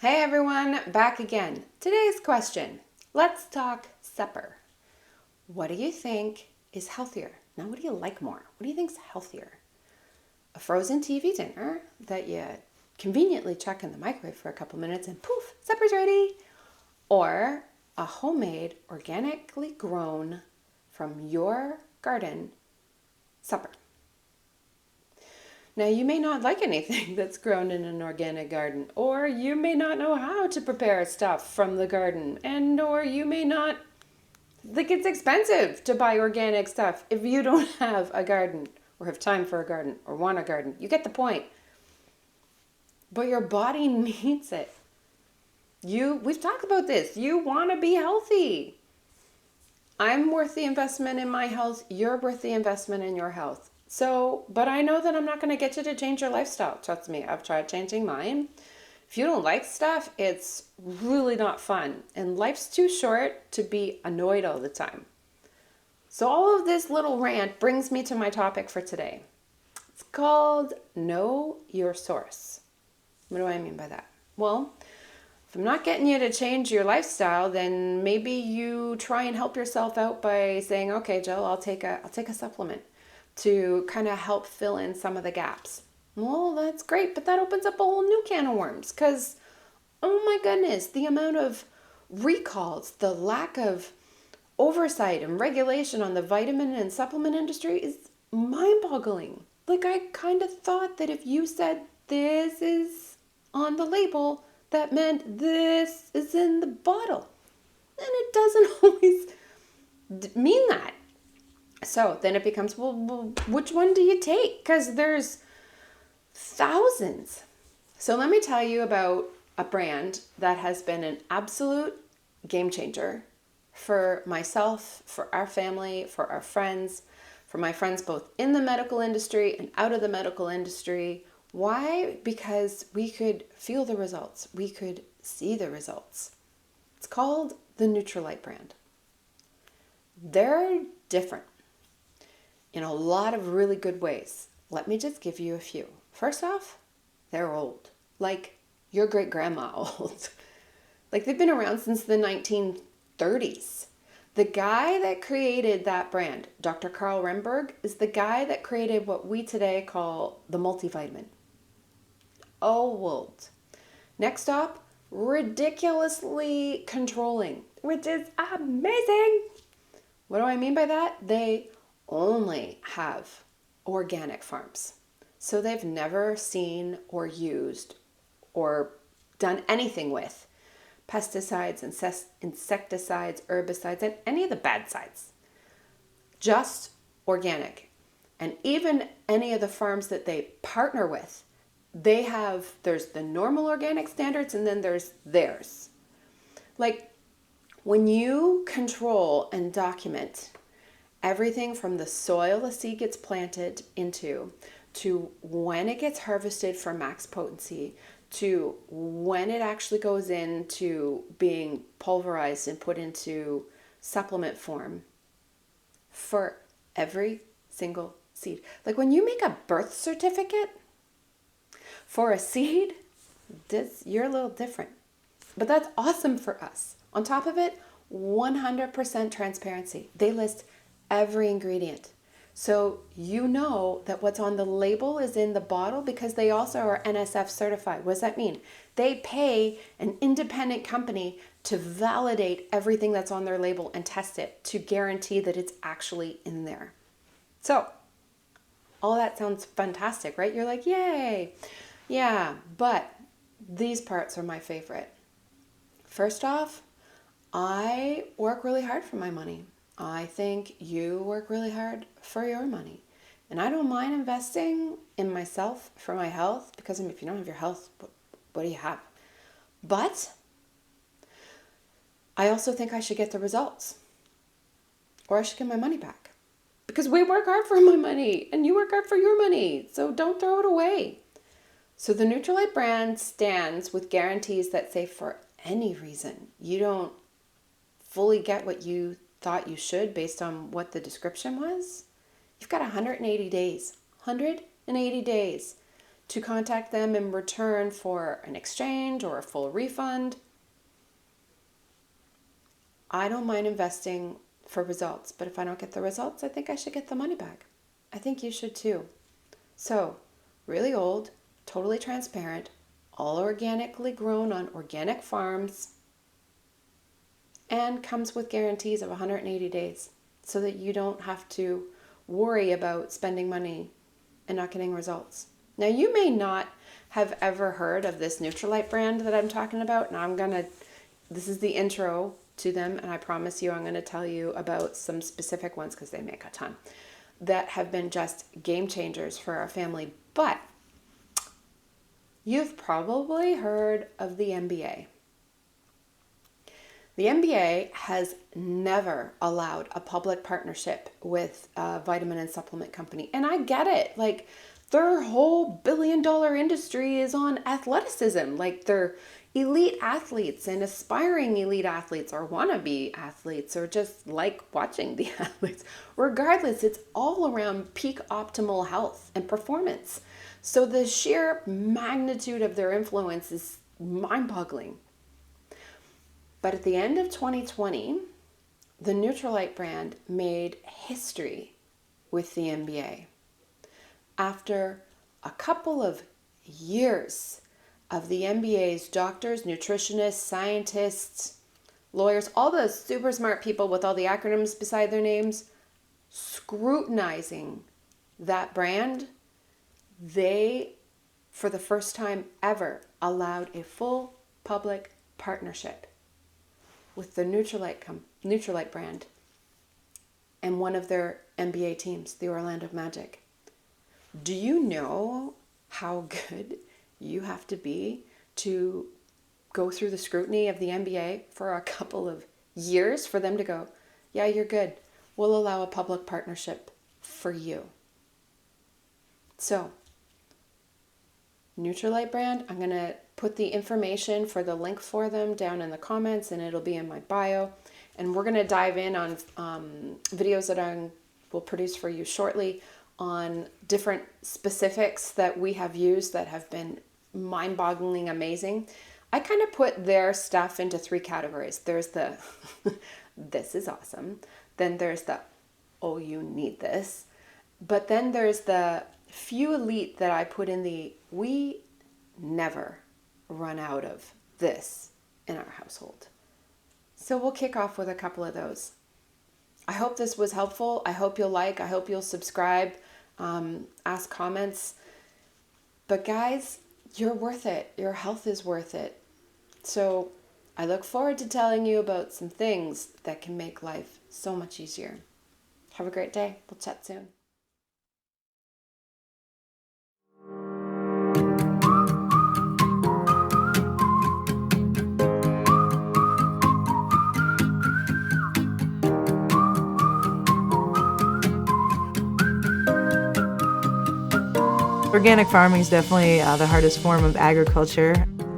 Hey everyone, back again. Today's question. Let's talk supper. What do you think is healthier? Now, what do you like more? What do you think is healthier? A frozen TV dinner that you conveniently chuck in the microwave for a couple minutes and poof, supper's ready? Or a homemade, organically grown from your garden supper? Now, you may not like anything that's grown in an organic garden, or you may not know how to prepare stuff from the garden, and or you may not think it's expensive to buy organic stuff if you don't have a garden, or have time for a garden, or want a garden. You get the point. But your body needs it. We've talked about this. You want to be healthy. I'm worth the investment in my health. You're worth the investment in your health. So, but I know that I'm not going to get you to change your lifestyle. Trust me, I've tried changing mine. If you don't like stuff, it's really not fun. And life's too short to be annoyed all the time. So all of this little rant brings me to my topic for today. It's called Know Your Source. What do I mean by that? Well, if I'm not getting you to change your lifestyle, then maybe you try and help yourself out by saying, okay, Jill, I'll take a supplement to kind of help fill in some of the gaps. Well, that's great, but that opens up a whole new can of worms because, oh my goodness, the amount of recalls, the lack of oversight and regulation on the vitamin and supplement industry is mind-boggling. Like, I kind of thought that if you said this is on the label, that meant this is in the bottle. And it doesn't always mean that. So then it becomes, well, which one do you take? Because there's thousands. So let me tell you about a brand that has been an absolute game changer for myself, for our family, for our friends, for my friends both in the medical industry and out of the medical industry. Why? Because we could feel the results. We could see the results. It's called the Nutrilite brand. They're different in a lot of really good ways. Let me just give you a few. First off, they're old. Like your great-grandma old. Like they've been around since the 1930s. The guy that created that brand, Dr. Carl Remberg, is the guy that created what we today call the multivitamin. Old. Next up, ridiculously controlling, which is amazing. What do I mean by that? They only have organic farms. So they've never seen or used or done anything with pesticides, insecticides, herbicides, and any of the bad sides. Just organic. And even any of the farms that they partner with, there's the normal organic standards and then there's theirs. Like when you control and document everything from the soil the seed gets planted into, to when it gets harvested for max potency, to when it actually goes into being pulverized and put into supplement form for every single seed. Like when you make a birth certificate for a seed, you're a little different. But that's awesome for us. On top of it, 100% transparency. They list every ingredient. So you know that what's on the label is in the bottle because they also are NSF certified. What does that mean? They pay an independent company to validate everything that's on their label and test it to guarantee that it's actually in there. So all that sounds fantastic, right? You're like, yay. Yeah, but these parts are my favorite. First off, I work really hard for my money. I think you work really hard for your money. And I don't mind investing in myself for my health because if you don't have your health, what do you have? But I also think I should get the results or I should get my money back because we work hard for my money and you work hard for your money. So don't throw it away. So the Nutrilite brand stands with guarantees that say for any reason you don't fully get what you thought you should based on what the description was, you've got 180 days. 180 days to contact them in return for an exchange or a full refund. I don't mind investing for results, but if I don't get the results, I think I should get the money back. I think you should too. So, really old, totally transparent, all organically grown on organic farms, and comes with guarantees of 180 days so that you don't have to worry about spending money and not getting results. Now, you may not have ever heard of this Nutrilite brand that I'm talking about, and this is the intro to them, and I promise you I'm going to tell you about some specific ones because they make a ton that have been just game changers for our family. But you've probably heard of the NBA. The NBA has never allowed a public partnership with a vitamin and supplement company. And I get it. Like, their whole billion-dollar industry is on athleticism. Like, they're elite athletes and aspiring elite athletes or wannabe athletes or just like watching the athletes. Regardless, it's all around peak optimal health and performance. So the sheer magnitude of their influence is mind-boggling. But at the end of 2020, the Nutrilite brand made history with the NBA. After a couple of years of the NBA's doctors, nutritionists, scientists, lawyers, all the super smart people with all the acronyms beside their names, scrutinizing that brand, they, for the first time ever, allowed a full public partnership with the Nutrilite brand and one of their NBA teams, the Orlando Magic. Do you know how good you have to be to go through the scrutiny of the NBA for a couple of years for them to go, yeah, you're good. We'll allow a public partnership for you. So, Nutrilite brand, I'm going to put the information for the link for them down in the comments, and it'll be in my bio. And we're going to dive in on videos that I will produce for you shortly on different specifics that we have used that have been mind-bogglingly amazing. I kind of put their stuff into three categories. There's the, this is awesome. Then there's the, oh, you need this. But then there's the few elite that I put in the, we never run out of this in our household. So we'll kick off with a couple of those. I hope this was helpful. I hope you'll like, I hope you'll subscribe, ask comments. But guys, you're worth it. Your health is worth it. So I look forward to telling you about some things that can make life so much easier. Have a great day. We'll chat soon. Organic farming is definitely the hardest form of agriculture.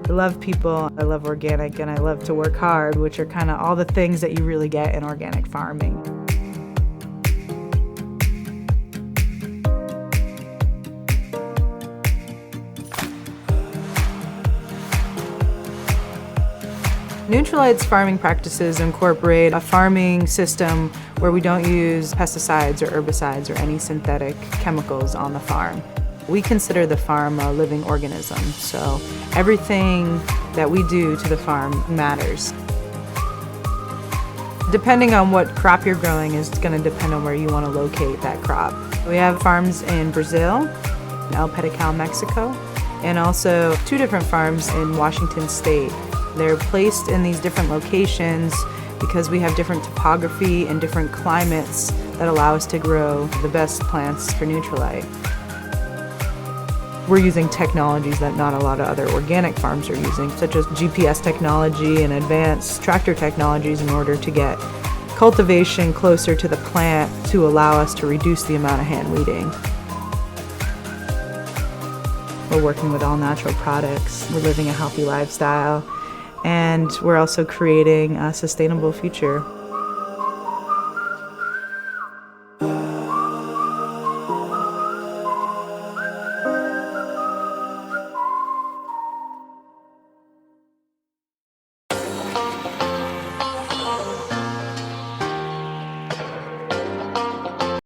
I love people, I love organic, and I love to work hard, which are kind of all the things that you really get in organic farming. Nutrilite's farming practices incorporate a farming system where we don't use pesticides or herbicides or any synthetic chemicals on the farm. We consider the farm a living organism, so everything that we do to the farm matters. Depending on what crop you're growing is going to depend on where you want to locate that crop. We have farms in Brazil, in El Pedical, Mexico, and also 2 different farms in Washington State. They're placed in these different locations because we have different topography and different climates that allow us to grow the best plants for Nutrilite. We're using technologies that not a lot of other organic farms are using, such as GPS technology and advanced tractor technologies in order to get cultivation closer to the plant to allow us to reduce the amount of hand weeding. We're working with all natural products, we're living a healthy lifestyle, and we're also creating a sustainable future.